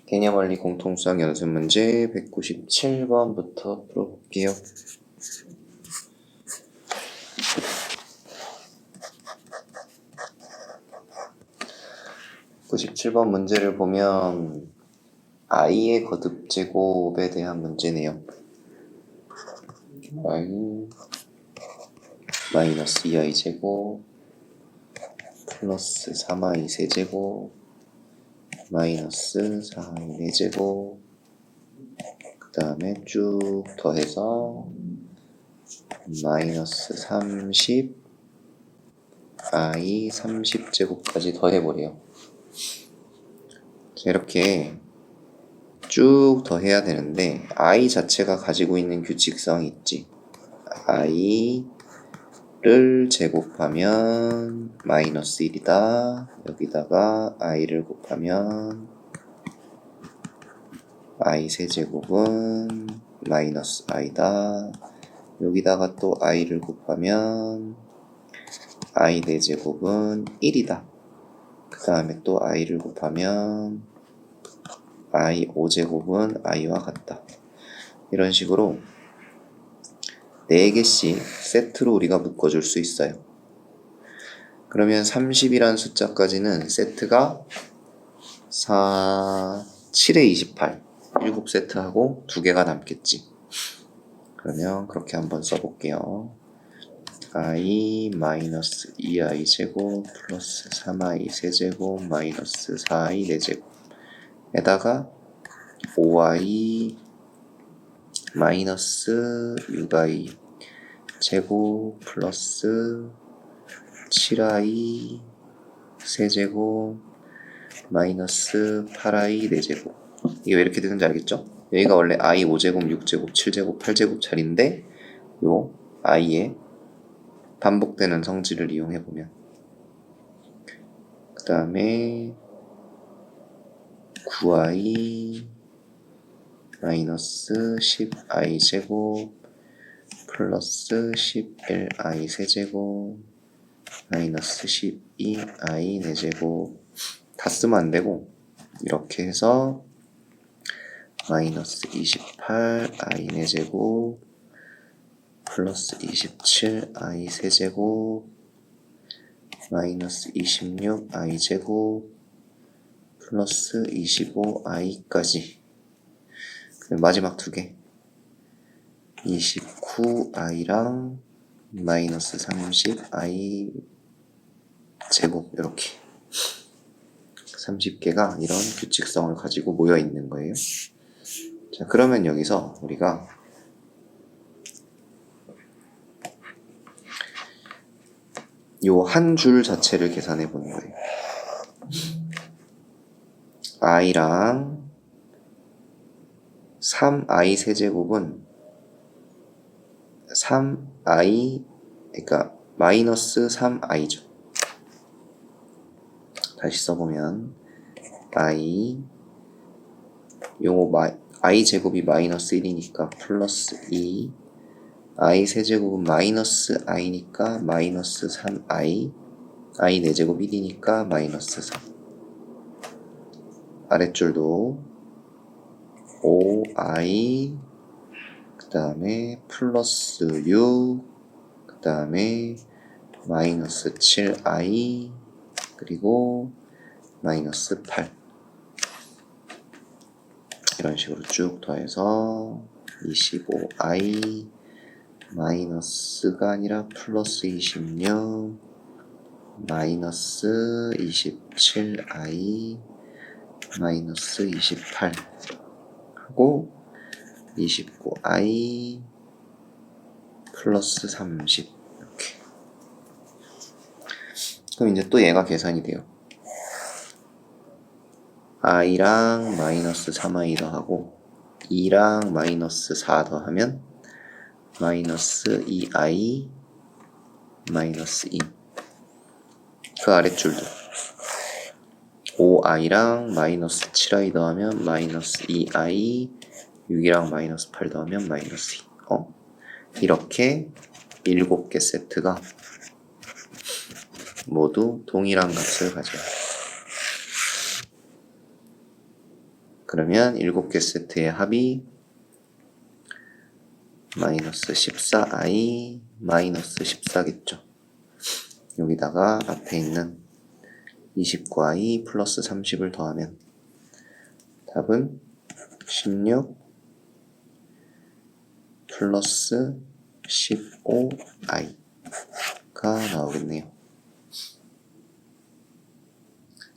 개념원리 공통수학 연습 문제 197번부터 풀어볼게요. (97번) 문제를 보면 i의 거듭 제곱에 대한 문제네요. i 마이너스 2i 제곱 플러스 3i 세제곱 마이너스 4i 4제곱 그 다음에 쭉 더해서 마이너스 30 i 30제곱까지 더해버려요. 이렇게 쭉 더해야 되는데 i 자체가 가지고 있는 규칙성이 있지. i를 제곱하면 마이너스 1이다. 여기다가 i를 곱하면 i 세제곱은 마이너스 i다. 여기다가 또 i를 곱하면 i 4제곱은 1이다. 그 다음에 또 i를 곱하면 i 5제곱은 i와 같다. 이런 식으로 4개씩 세트로 우리가 묶어줄 수 있어요. 그러면 30이란 숫자까지는 세트가 7에 28 7세트하고 2개가 남겠지. 그러면 그렇게 한번 써볼게요. i 마이너스 2i 제곱 플러스 3i 세제곱 마이너스 4i 4제곱 에다가 5i 마이너스 6i 제곱 플러스 7i 세제곱 마이너스 8i 4제곱. 이게 왜 이렇게 되는지 알겠죠? 여기가 원래 i 5제곱 6제곱 7제곱 8제곱 자리인데 요 i의 반복되는 성질을 이용해보면 그 다음에 9i 마이너스 10i 제곱 플러스 11i 세제곱 마이너스 12i 4제곱 다 쓰면 안되고 이렇게 해서 마이너스 28i 4제곱 플러스 27i 세제곱 마이너스 26i 제곱 플러스 25i까지 마지막 2개 29i랑 마이너스 30i 제곱 이렇게 30개가 이런 규칙성을 가지고 모여 있는 거예요. 자, 그러면 여기서 우리가 요 한 줄 자체를 계산해 보는 거예요. i랑 3i 세제곱은 3i 그러니까 마이너스 3i죠. 다시 써보면 i 요거 i 제곱이 마이너스 1이니까 플러스 2 i 세제곱은 마이너스 i니까 마이너스 3i i 4제곱 1이니까 마이너스 3 아랫줄도 5i 그 다음에 플러스 6 그 다음에 마이너스 7i 그리고 마이너스 8 이런 식으로 쭉 더해서 25i 마이너스가 아니라 플러스 26 마이너스 27i 마이너스 28 하고 29i 플러스 30 이렇게. 그럼 이제 또 얘가 계산이 돼요. i랑 마이너스 3i 더하고 2랑 마이너스 4 더하면 마이너스 2i 마이너스 2 그 아랫줄도 5i랑 마이너스 7i 더하면 마이너스 2i 6이랑 마이너스 8 더하면 마이너스 2 이렇게 7개 세트가 모두 동일한 값을 가져요. 그러면 7개 세트의 합이 마이너스 14i 마이너스 14겠죠. 여기다가 앞에 있는 29i 플러스 30을 더하면 답은 16 플러스 15i가 나오겠네요.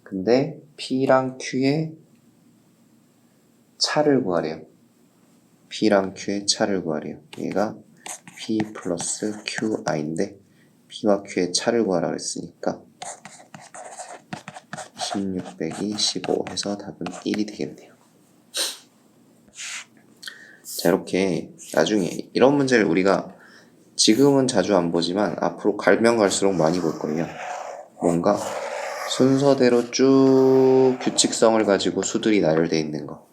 근데 P랑 Q의 차를 구하래요. P랑 Q의 차를 구하래요. 얘가 P 플러스 QI인데 P와 Q의 차를 구하라고 했으니까 16 빼기 15 해서 답은 1이 되겠네요. 자, 이렇게 나중에 이런 문제를 우리가 지금은 자주 안 보지만 앞으로 갈면 갈수록 많이 볼 거예요. 뭔가 순서대로 쭉 규칙성을 가지고 수들이 나열되어 있는 거.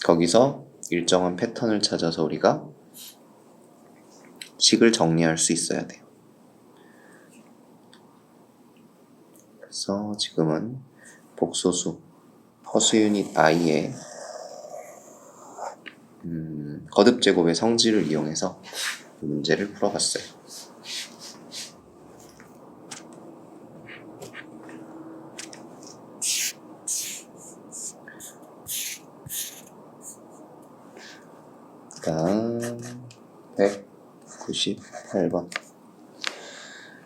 거기서 일정한 패턴을 찾아서 우리가 식을 정리할 수 있어야 돼요. 그래서 지금은 복소수 허수 유닛 i의 거듭제곱의 성질을 이용해서 문제를 풀어봤어요. 다음 198번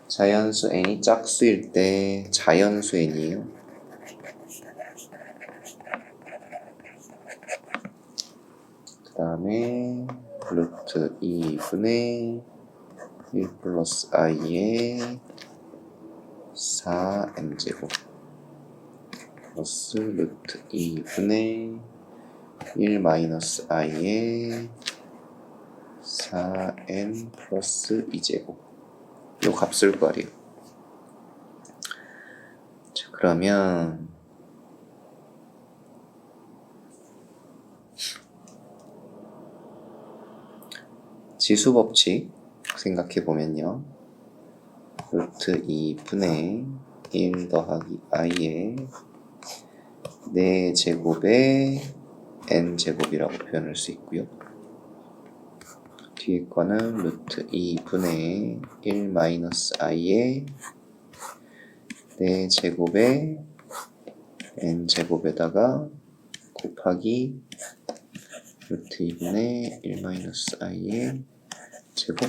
자연수 n이 짝수일 때 자연수 n이에요. 그 다음에 루트 2분의 1 플러스 i의 4m제곱 플러스 루트 2분의 1 마이너스 i의 4n 플러스 2제곱 요 값을 구하래요. 자, 그러면 지수법칙 생각해보면요. 루트 2분의 1 더하기 i의 4제곱의 n제곱이라고 표현할 수 있고요. 뒤에 거는 루트 2분의 1 마이너스 i의 4제곱의 n제곱에다가 곱하기 루트 2분의 1 마이너스 i의 제곱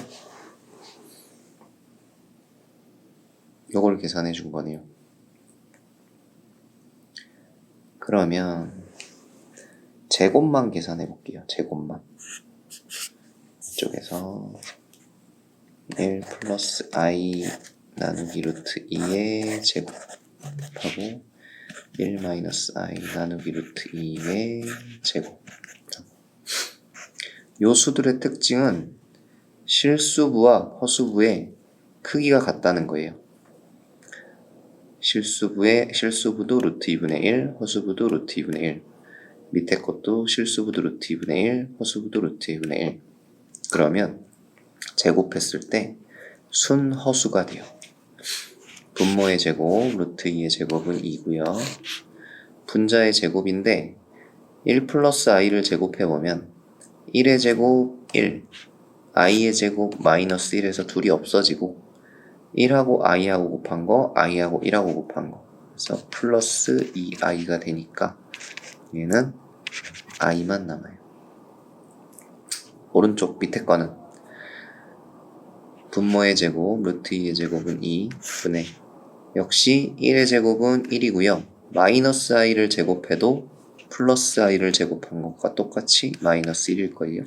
요걸 계산해 준 거네요. 그러면 제곱만 계산해 볼게요. 제곱만 이쪽에서 1 플러스 i 나누기 루트 2의 제곱하고 1 마이너스 i 나누기 루트 2의 제곱. 요 수들의 특징은 실수부와 허수부의 크기가 같다는 거예요. 실수부도 루트 2분의 1, 허수부도 루트 2분의 1. 밑에 것도 실수부도 루트 2분의 1, 허수부도 루트 2분의 1. 그러면 제곱했을 때 순허수가 돼요. 분모의 제곱, 루트 2의 제곱은 2고요. 분자의 제곱인데 1 플러스 i를 제곱해보면 1의 제곱 1, i의 제곱 마이너스 1에서 둘이 없어지고 1하고 i하고 곱한 거, i하고 1하고 곱한 거. 그래서 플러스 2i가 되니까 얘는 i만 남아요. 오른쪽 밑에 거는 분모의 제곱, 루트 2의 제곱은 2분의 역시 1의 제곱은 1이고요. 마이너스 i를 제곱해도 플러스 i를 제곱한 것과 똑같이 마이너스 1일 거예요.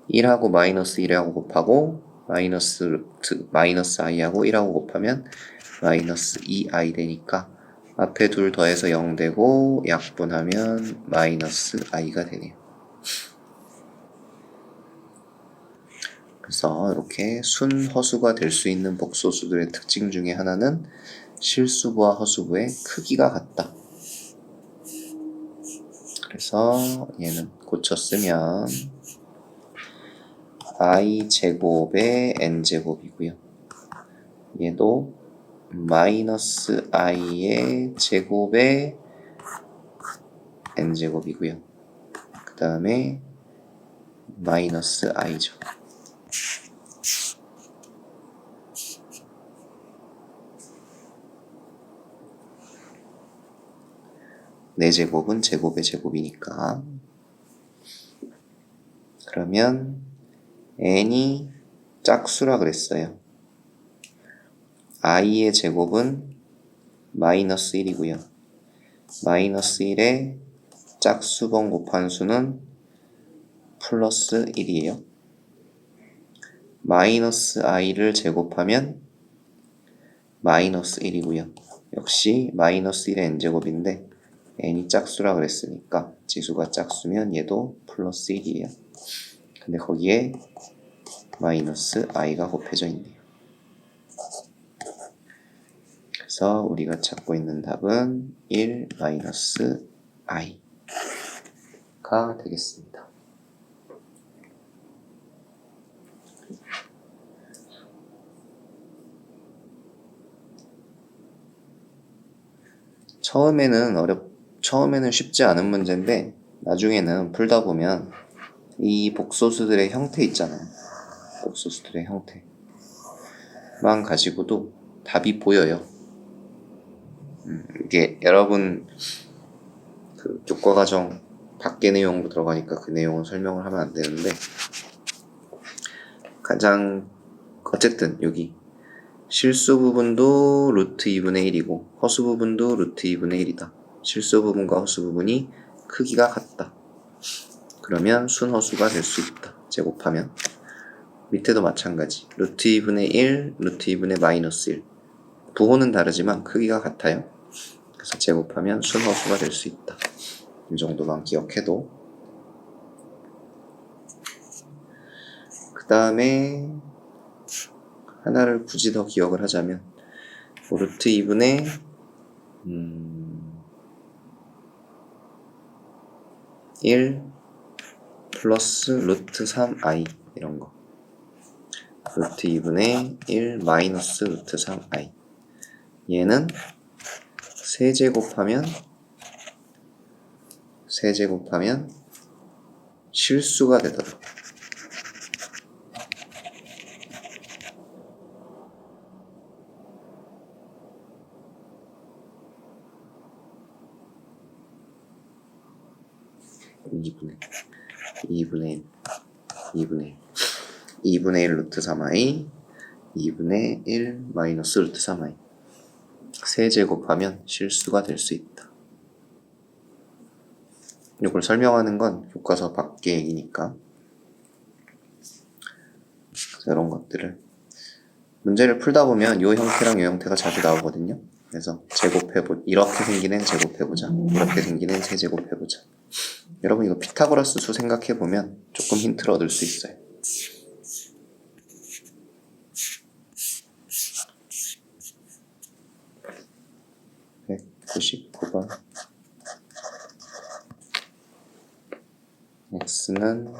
1하고 마이너스 1하고 곱하고 마이너스 i하고 1하고 곱하면 마이너스 2i 되니까 앞에 둘 더해서 0 되고 약분하면 마이너스 i가 되네요. 그래서 이렇게 순허수가 될 수 있는 복소수들의 특징 중에 하나는 실수부와 허수부의 크기가 같다. 그래서 얘는 고쳐 쓰면 i 제곱의 n 제곱이고요. 얘도 마이너스 i의 제곱의 n제곱이고요. 그 다음에 마이너스 i죠. 네 제곱은 제곱의 제곱이니까. 그러면 n이 짝수라 그랬어요. i의 제곱은 마이너스 1이고요. 마이너스 1에 짝수번 곱한 수는 플러스 1이에요. 마이너스 i를 제곱하면 마이너스 1이고요. 역시 마이너스 1의 n제곱인데 n이 짝수라 그랬으니까 지수가 짝수면 얘도 플러스 1이에요. 근데 거기에 마이너스 i가 곱해져 있네요. 그래서 우리가 찾고 있는 답은 1 마이너스 i가 되겠습니다. 처음에는 쉽지 않은 문제인데 나중에는 풀다 보면 이 복소수들의 형태 있잖아요. 복소수들의 형태만 가지고도 답이 보여요. 이게 여러분 그 교과과정 밖의 내용으로 들어가니까 그 내용은 설명을 하면 안 되는데 가장 어쨌든 여기 실수 부분도 루트 2분의 1이고 허수 부분도 루트 2분의 1이다. 실수 부분과 허수 부분이 크기가 같다. 그러면 순허수가 될 수 있다. 제곱하면 밑에도 마찬가지. 루트 2분의 1, 루트 2분의 마이너스 1 부호는 다르지만 크기가 같아요. 그래서 제곱하면 순허수가 될 수 있다. 이 정도만 기억해도. 그 다음에 하나를 굳이 더 기억을 하자면 루트 2분의 1 플러스 루트 3i 이런 거. 루트 2분의 1 마이너스 루트 3i. 얘는 세제곱하면 실수가 되더라고요. (2분의 1 루트 3i) 2분의 1 마이너스 루트 3i. 세제곱하면 실수가 될 수 있다. 이걸 설명하는 건 교과서 밖의 얘기니까. 이런 것들을 문제를 풀다 보면 이 형태랑 이 형태가 자주 나오거든요. 그래서 이렇게 생긴 앤 제곱해보자. 이렇게 생긴 앤 세제곱해보자. 여러분 이거 피타고라스 수 생각해보면 조금 힌트를 얻을 수 있어요. (199번) x는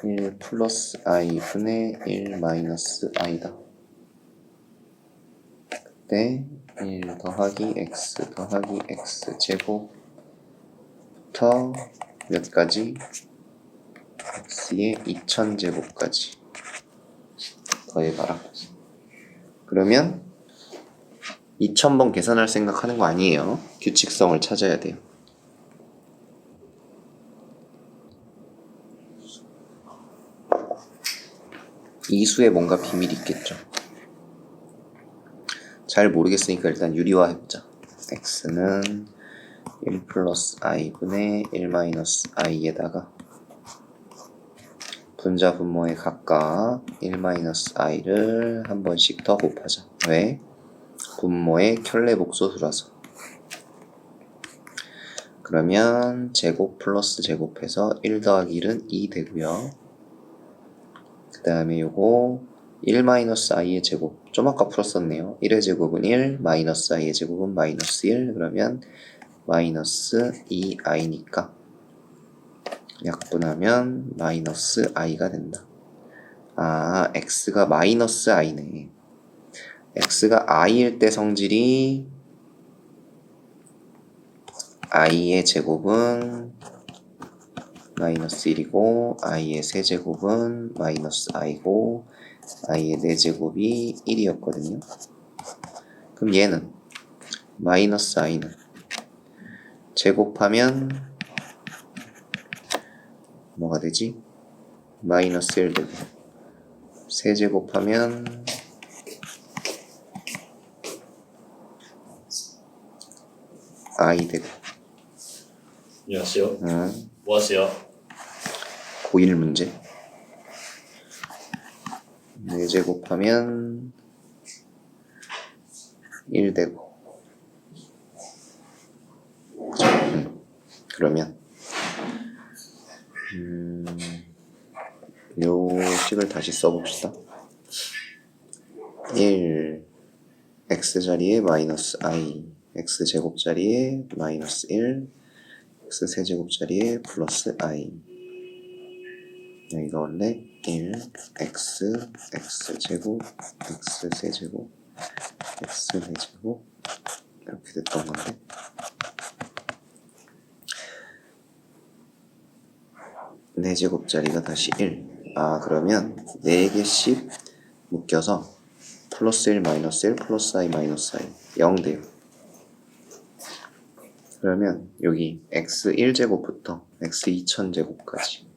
1 플러스 i 분의 1 마이너스 i다. 그때 1 더하기 x 더하기 x 제곱부터 몇 가지? x의 2000제곱까지 더해봐라. 그러면 2000번 계산할 생각하는 거 아니에요. 규칙성을 찾아야 돼요. 이 수에 뭔가 비밀이 있겠죠. 잘 모르겠으니까 일단 유리화해보자. x는 1 플러스 i분의 1 마이너스 i에다가 분자 분모에 각각 1 마이너스 i를 한 번씩 더 곱하자. 왜? 분모의 켤레 복소수라서. 그러면 제곱 플러스 제곱해서 1 더하기 1은 2 되고요. 그 다음에 요거 1 마이너스 i의 제곱 좀 아까 풀었었네요. 1의 제곱은 1, 마이너스 i의 제곱은 마이너스 1. 그러면 마이너스 2i니까 약분하면 마이너스 i가 된다. 아, x가 마이너스 i네. x가 i일 때 성질이 i의 제곱은 마이너스 1이고 i의 세제곱은 마이너스 i고 i의 4제곱이 1이었거든요. 그럼 얘는 마이너스 i는 제곱하면 뭐가 되지? 마이너스 1 되고 세제곱하면 i 되고. 안녕하세요. 뭐 하세요? 고1 문제. 4제곱하면 1 되고. 그러면 요 식을 다시 써봅시다. 1 x자리에 마이너스 i x제곱자리에 마이너스 1 x세제곱자리에 플러스 i. 여기가 원래 1 x제곱 x세제곱 x세제곱 이렇게 됐던 건데, 네 제곱자리가 다시 1. 그러면 4개씩 묶여서 플러스 1 마이너스 1 플러스 i 마이너스 i 0 돼요. 그러면 여기 x 1제곱부터 x 2000제곱까지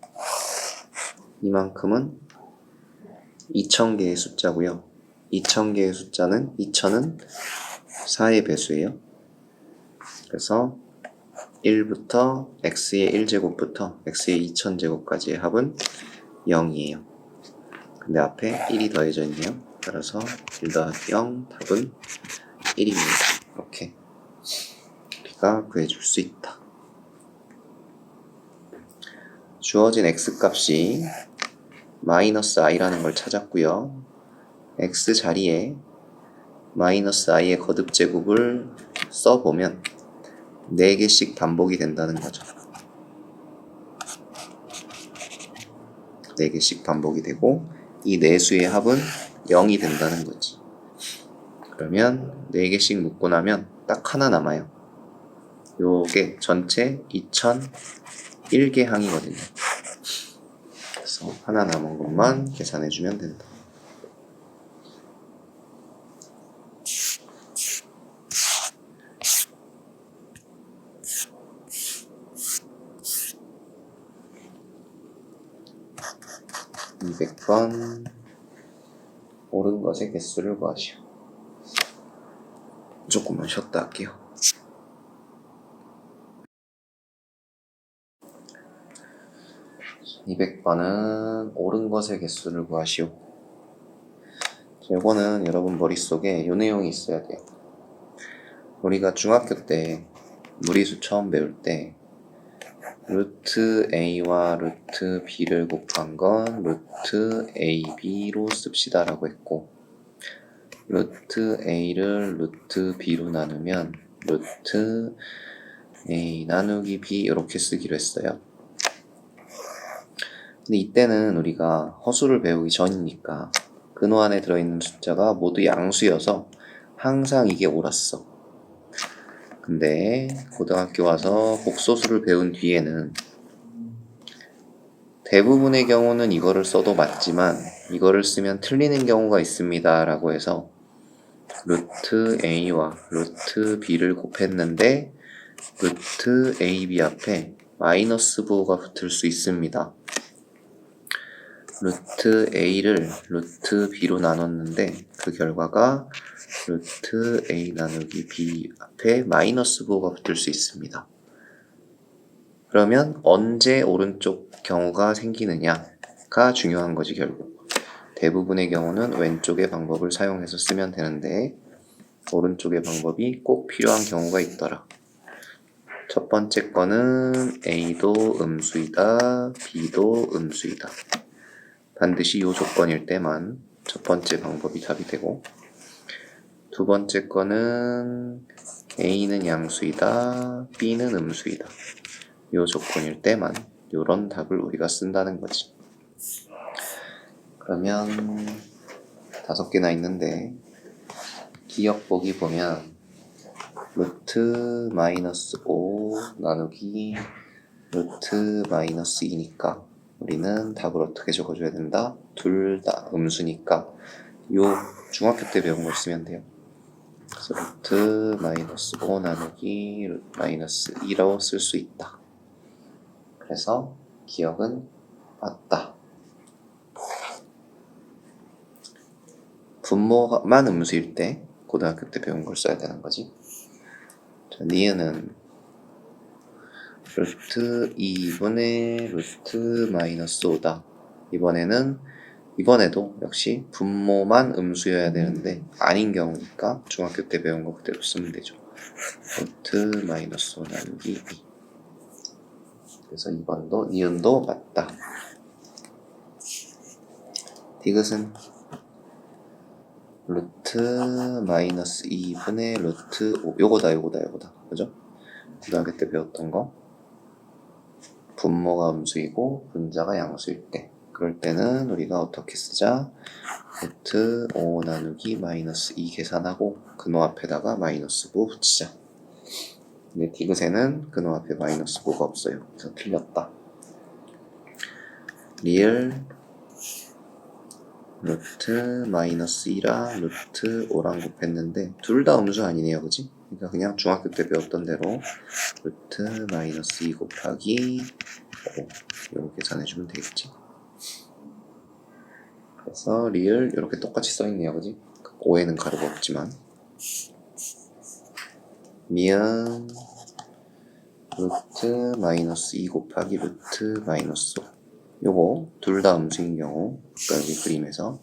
이만큼은 2000개의 숫자고요. 2000개의 숫자는 2000은 4의 배수예요. 그래서 1부터 x의 1제곱부터 x의 2000제곱까지의 합은 0이에요. 근데 앞에 1이 더해져 있네요. 따라서 1 더하기 0 답은 1입니다. 이렇게 우리가 구해줄 수 있다. 주어진 x값이 마이너스 i라는 걸 찾았고요. x 자리에 마이너스 i의 거듭제곱을 써보면 4개씩 반복이 된다는 거죠. 4개씩 반복이 되고 이 4수의 합은 0이 된다는 거지. 그러면 4개씩 묶고 나면 딱 하나 남아요. 요게 전체 2001개 항이거든요. 그래서 하나 남은 것만 계산해주면 된다. (200번) 옳은 것의 개수를 구하시오. 조금만 쉬었다 할게요. (200번은) 옳은 것의 개수를 구하시오. 이거는 여러분 머릿속에 요 내용이 있어야 돼요. 우리가 중학교 때 무리수 처음 배울 때 루트 a와 루트 b를 곱한 건 루트 ab로 씁시다 라고 했고, 루트 a를 루트 b로 나누면 루트 a 나누기 b 이렇게 쓰기로 했어요. 근데 이때는 우리가 허수를 배우기 전이니까 근호 안에 들어있는 숫자가 모두 양수여서 항상 이게 옳았어. 근데 고등학교 와서 복소수를 배운 뒤에는 대부분의 경우는 이거를 써도 맞지만 이거를 쓰면 틀리는 경우가 있습니다 라고 해서 루트 a와 루트 b를 곱했는데 루트 ab 앞에 마이너스 부호가 붙을 수 있습니다. 루트 a를 루트 b로 나눴는데 그 결과가 루트 a 나누기 b 앞에 마이너스 부호가 붙을 수 있습니다. 그러면 언제 오른쪽 경우가 생기느냐가 중요한 거지 결국. 대부분의 경우는 왼쪽의 방법을 사용해서 쓰면 되는데 오른쪽의 방법이 꼭 필요한 경우가 있더라. 첫 번째 거는 a도 음수이다, b도 음수이다. 반드시 이 조건일 때만 첫 번째 방법이 답이 되고, 두 번째 거는 a는 양수이다, b는 음수이다. 이 조건일 때만 이런 답을 우리가 쓴다는 거지. 그러면 5개나 있는데 기억 보기 보면 루트 마이너스 5 나누기 루트 마이너스 2니까 우리는 답을 어떻게 적어줘야 된다? 둘 다 음수니까 요 중학교 때 배운 걸 쓰면 돼요. 그래서 루트 마이너스 5 나누기 루트 마이너스 2라고 쓸 수 있다. 그래서 기억은 맞다. 분모만 음수일 때 고등학교 때 배운 걸 써야 되는 거지. 자, 니은은 루트 2분의 루트 마이너스 5다. 이번에도 역시 분모만 음수여야 되는데 아닌 경우니까 중학교 때 배운 거 그대로 쓰면 되죠. 루트 마이너스 5 나누기 2. 그래서 2번도 니은도 맞다. 디귿은 루트 마이너스 2분의 루트 5. 요거다. 그죠? 고등학교 때 배웠던 거. 분모가 음수이고 분자가 양수일 때. 그럴 때는 우리가 어떻게 쓰자? 루트 5 나누기 마이너스 2 계산하고 근호 앞에다가 마이너스 9 붙이자. 근데 디귿에는 근호 앞에 마이너스 9가 없어요. 그래서 틀렸다. 리을 루트 마이너스 2랑 루트 5랑 곱했는데 둘 다 음수 아니네요. 그지? 그러니까 그냥 중학교 때 배웠던 대로 루트 마이너스 2 곱하기 5 이렇게 계산해주면 되겠지. 그래서 리을 이렇게 똑같이 써있네요. 그지? 5에는 가로가 없지만 미음 루트 마이너스 2 곱하기 루트 마이너스 5 요거 둘 다 음수인 경우 그러니까 여기 그림에서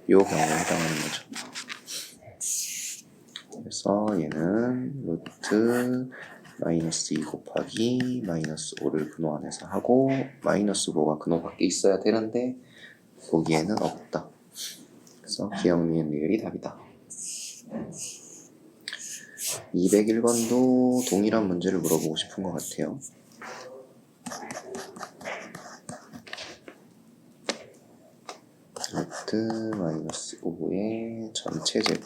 요 경우에 해당하는 거죠. 그래서 얘는 루트 마이너스 2 곱하기 마이너스 5를 근호 안에서 하고 마이너스 5가 근호 밖에 있어야 되는데 거기에는 없다. 그래서 기억 니은 리을이 답이다. 201번도 동일한 문제를 물어보고 싶은 것 같아요. 루트 마이너스 5의 전체 제곱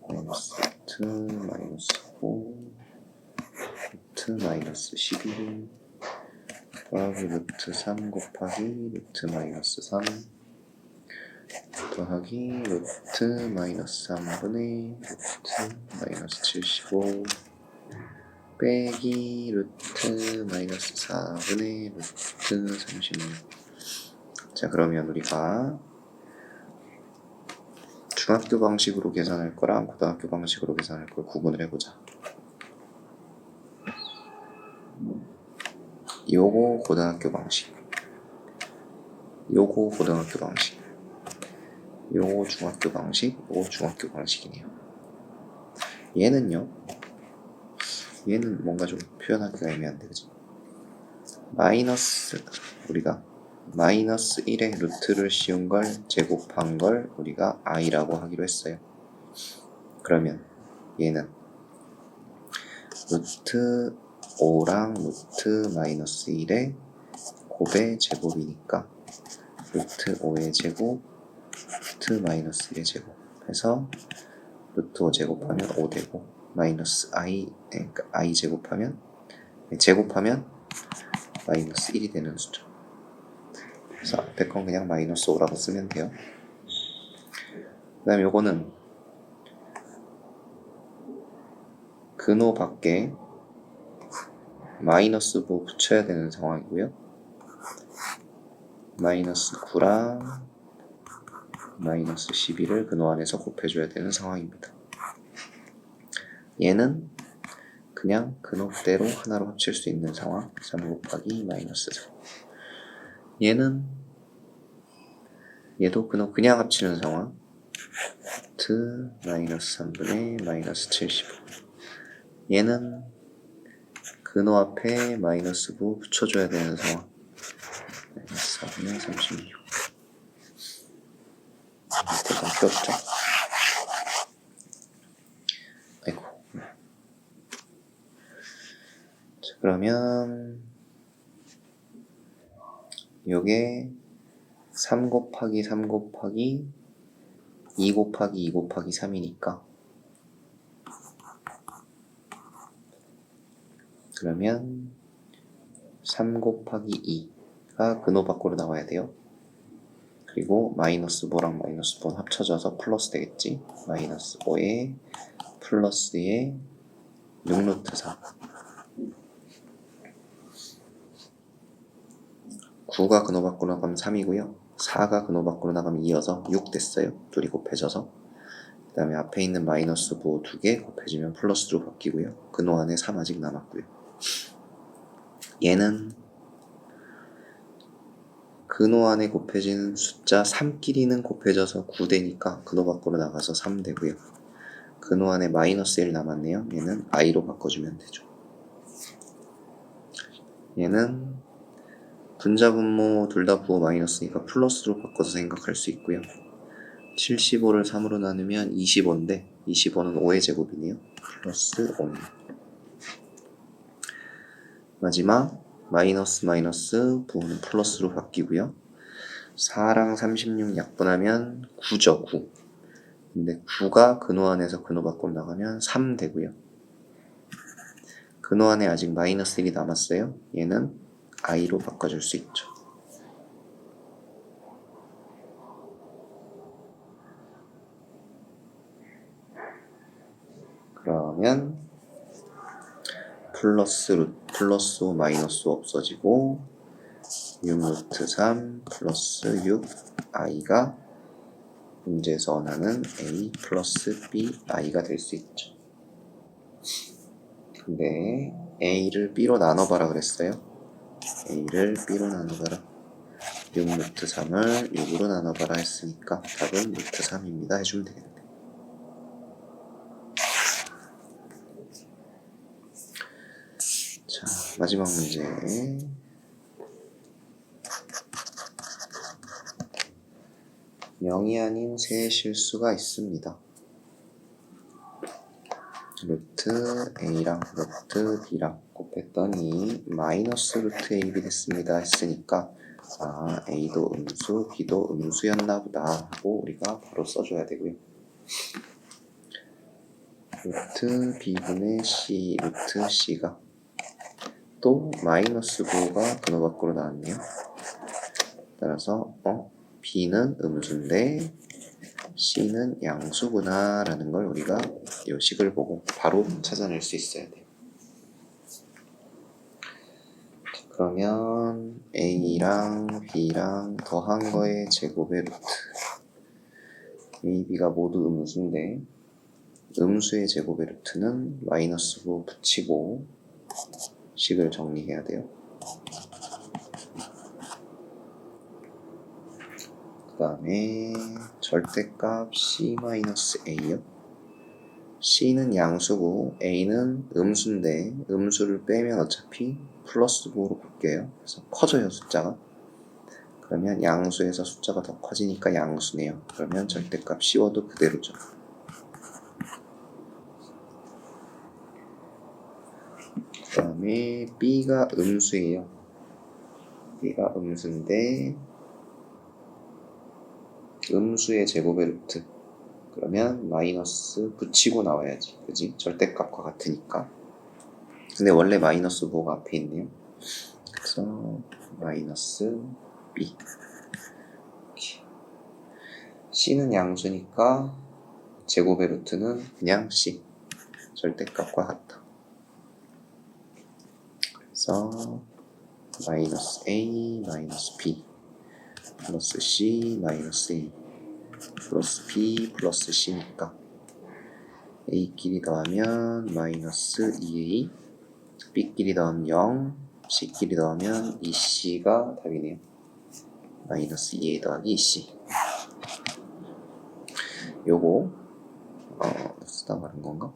마이너스 루트 마이너스 5 루트 마이너스 11 더하기 루트 3 곱하기 루트 마이너스 3 더하기 루트 마이너스 3분의 루트 마이너스 75 빼기 루트 마이너스 4분의 루트 36. 자, 그러면 우리가 중학교 방식으로 계산할 거랑 고등학교 방식으로 계산할 걸 구분을 해보자. 요거 고등학교 방식, 요거 고등학교 방식, 요거 중학교 방식, 요거 중학교 방식이네요. 얘는 뭔가 좀 표현하기가 애매한데, 그치? 우리가 마이너스 1의 루트를 씌운 걸 제곱한 걸 우리가 i라고 하기로 했어요. 그러면 얘는 루트 5랑 루트 마이너스 1의 곱의 제곱이니까 루트 5의 제곱 루트 마이너스 1의 제곱 해서 루트 5 제곱하면 5 되고 마이너스 그러니까 i 제곱하면 마이너스 1이 되는 수죠. 그래서 앞에 건 그냥 마이너스 5라고 쓰면 돼요. 그 다음에 요거는 근호 밖에 마이너스 9 붙여야 되는 상황이고요. 마이너스 9랑 마이너스 12를 근호 안에서 곱해줘야 되는 상황입니다. 얘는 그냥 근호 그대로 하나로 합칠 수 있는 상황 3 곱하기 마이너스 4. 얘도 근호 그냥 합치는 상황 루트 마이너스 3분의 마이너스 75. 얘는 근호 앞에 마이너스 9 붙여줘야 되는 상황 마이너스 4분의 36. 대강 귀엽죠? 아이고. 자, 그러면 요게 3 곱하기 3 곱하기 2 곱하기 2 곱하기 3이니까 그러면 3 곱하기 2가 근호 밖으로 나와야 돼요. 그리고 마이너스 5랑 마이너스 5는 합쳐져서 플러스 되겠지. 마이너스 5에 플러스에 6루트 3. 9가 근호 밖으로 나가면 3이고요. 4가 근호 밖으로 나가면 2여서 6 됐어요. 둘이 곱해져서. 그 다음에 앞에 있는 마이너스 5 2개 곱해지면 플러스로 바뀌고요. 근호 안에 3 아직 남았고요. 얘는 근호 안에 곱해지는 숫자 3끼리는 곱해져서 9 되니까 근호 밖으로 나가서 3 되고요. 근호 안에 마이너스 1 남았네요. 얘는 i로 바꿔주면 되죠. 얘는 분자분모 둘 다 부호 마이너스니까 플러스로 바꿔서 생각할 수 있고요. 75를 3으로 나누면 25인데 25는 5의 제곱이네요. 플러스 5네요. 마지막 마이너스 부호는 플러스로 바뀌고요. 4랑 36 약분하면 9죠. 9. 근데 9가 근호 안에서 근호 밖으로 나가면 3 되고요. 근호 안에 아직 마이너스 1이 남았어요. 얘는 i로 바꿔줄 수 있죠. 그러면 플러스 5 마이너스 5 없어지고 6루트 3 플러스 6 i가 문제에서 원하는 a 플러스 b i가 될 수 있죠. 근데 a를 b로 나눠봐라 그랬어요. a를 b로 나눠봐라. 6루트 3을 6으로 나눠봐라 했으니까 답은 루트 3입니다 해주면 되겠네. 자, 마지막 문제. 0이 아닌 세 실수가 있습니다. 루트 a랑 루트 b랑 곱했더니 마이너스 루트 ab 됐습니다 했으니까 a도 음수, b도 음수였나 보다 하고 우리가 바로 써줘야 되고요. 루트 b분의 c, 루트 c가 또 마이너스 부호가 근호 밖으로 나왔네요. 따라서 b는 음수인데 c는 양수구나 라는 걸 우리가 이 식을 보고 바로 찾아낼 수 있어야 돼요. 그러면 a랑 b랑 더한 거의 제곱의 루트 a, b가 모두 음수인데 음수의 제곱의 루트는 마이너스 부호 붙이고 식을 정리해야 돼요. 그 다음에 절대값 c-a요. c는 양수고 a는 음수인데 음수를 빼면 어차피 플러스 부호로 바뀌어요. 그래서 커져요 숫자가. 그러면 양수에서 숫자가 더 커지니까 양수네요. 그러면 절대값 씌워도 그대로죠. 그 다음에 b가 음수예요. b가 음수인데 음수의 제곱의 루트 그러면 마이너스 붙이고 나와야지. 그지? 절대값과 같으니까. 근데 원래 마이너스 부호가 앞에 있네요. 그래서 마이너스 b c는 양수니까 제곱의 루트는 그냥 c 절대값과 같다. 그래서 마이너스 a 마이너스 b 플러스 c 마이너스 a 플러스 b 플러스 c니까 a끼리 더하면 마이너스 2a b끼리 더하면 0 c끼리 더하면 2c가 답이네요. 마이너스 2a 더하기 2c 요거 쓰다 말한 건가?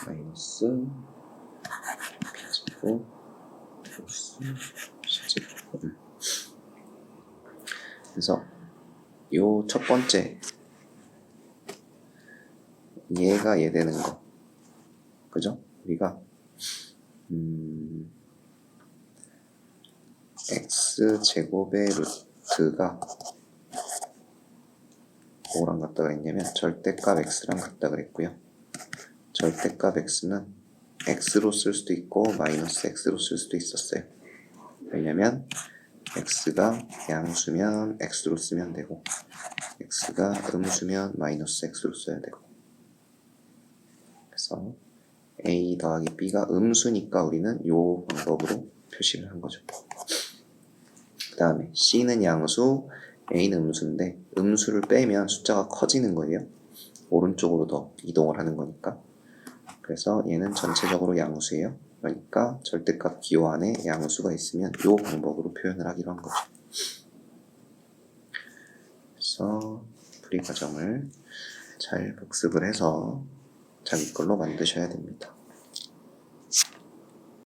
마이너스 b제곱 플러스 c제곱 그래서 요 첫 번째 얘가 얘 되는 거 그죠? 우리가 x제곱의 루트가 뭐랑 같다 그랬냐면 절대값 x랑 같다 그랬고요. 절대값 x는 x로 쓸 수도 있고 마이너스 x로 쓸 수도 있었어요. 왜냐면 x가 양수면 x로 쓰면 되고 x가 음수면 마이너스 x로 써야 되고. 그래서 a 더하기 b가 음수니까 우리는 요 방법으로 표시를 한 거죠. 그 다음에 c는 양수, a는 음수인데 음수를 빼면 숫자가 커지는 거예요. 오른쪽으로 더 이동을 하는 거니까. 그래서 얘는 전체적으로 양수예요. 그러니까 절대값 기호 안에 양수가 있으면 이 방법으로 표현을 하기로 한 거죠. 그래서 풀이 과정을 잘 복습을 해서 자기 걸로 만드셔야 됩니다.